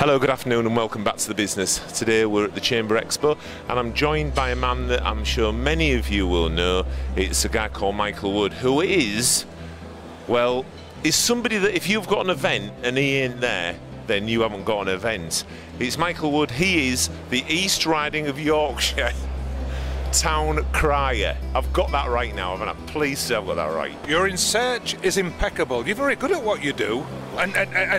Hello, good afternoon and welcome back to The Business. Today we're at the Chamber Expo and I'm joined by a man that I'm sure many of you will know. It's a guy called Michael Wood, who is somebody that if you've got an event and he ain't there, then you haven't got an event. It's Michael Wood. He is the East Riding of Yorkshire town crier. I've got that right now, haven't I? Please say I've got that right. Your research is impeccable. You're very good at what you do. And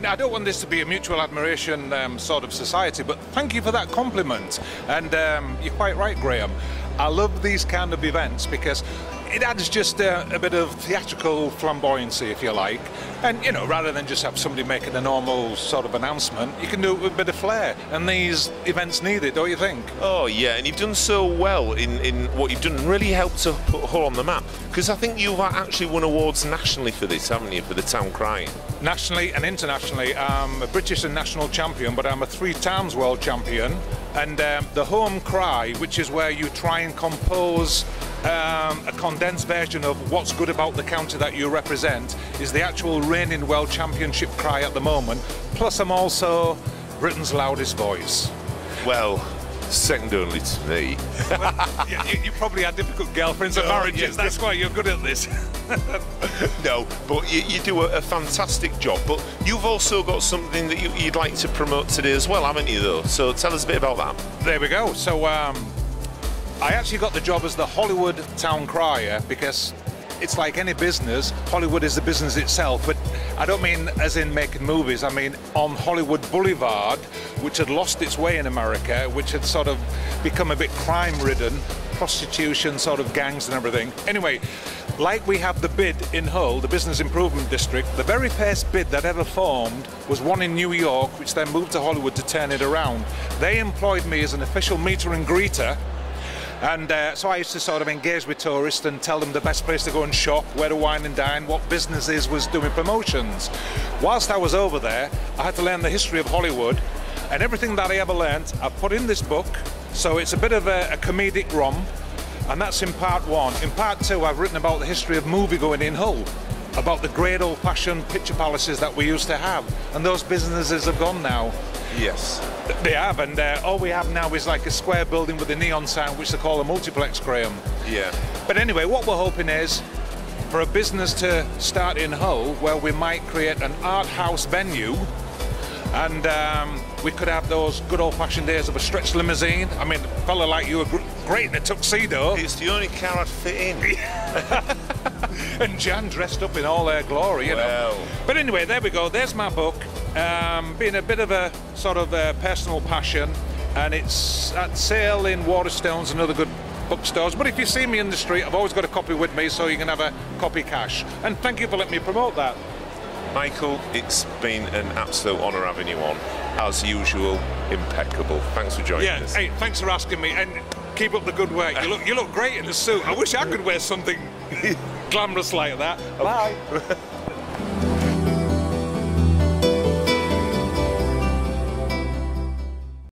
I don't want this to be a mutual admiration sort of society, but thank you for that compliment. And you're quite right, Graham. I love these kind of events because it adds just a bit of theatrical flamboyancy, if you like. And, you know, rather than just have somebody making a normal sort of announcement, you can do it with a bit of flair. And these events need it, don't you think? Oh, yeah, and you've done so well in what you've done, really helped to put Hull on the map. Because I think you've actually won awards nationally for this, haven't you, for the town crying? Nationally and internationally. I'm a British and national champion, but I'm a 3 times world champion. And the home cry, which is where you try and compose a condensed version of what's good about the county that you represent, is the actual reigning world championship cry at the moment. Plus I'm also Britain's loudest voice. Well, second only to me. Well, you probably had difficult girlfriends and marriages, yes, that's why you're good at this. No, but you do a fantastic job. But you've also got something that you'd like to promote today as well, haven't you, though? So tell us a bit about that. There we go. So I actually got the job as the Hollywood town crier because it's like any business. Hollywood is the business itself, but I don't mean as in making movies. I mean on Hollywood Boulevard, which had lost its way in America, which had sort of become a bit crime-ridden, prostitution, sort of gangs and everything. Anyway, like we have the bid in Hull, the Business Improvement District, the very first bid that ever formed was one in New York, which then moved to Hollywood to turn it around. They employed me as an official meter and greeter. And so I used to sort of engage with tourists and tell them the best place to go and shop, where to wine and dine, what businesses was doing promotions. Whilst I was over there, I had to learn the history of Hollywood, and everything that I ever learned, I put in this book. So it's a bit of a comedic romp, and that's in part 1. In part 2, I've written about the history of movie-going in Hull, about the great old-fashioned picture palaces that we used to have, and those businesses have gone now. Yes. They have, and all we have now is like a square building with a neon sign, which they call a multiplex, Graham. Yeah. But anyway, what we're hoping is for a business to start in Hull, where we might create an art house venue, and we could have those good old-fashioned days of a stretch limousine. I mean, a fella like you are great in a tuxedo. It's the only car I'd fit in. And Jan dressed up in all her glory, you know. But anyway, there we go. There's my book. Being a bit of a sort of personal passion, and it's at sale in Waterstones and other good bookstores. But if you see me in the street, I've always got a copy with me, so you can have a copy cash. And thank you for letting me promote that. Michael, it's been an absolute honour having you on. As usual, impeccable. Thanks for joining us. Hey, thanks for asking me, and keep up the good work. You look great in the suit. I wish I could wear something glamorous like that. Bye.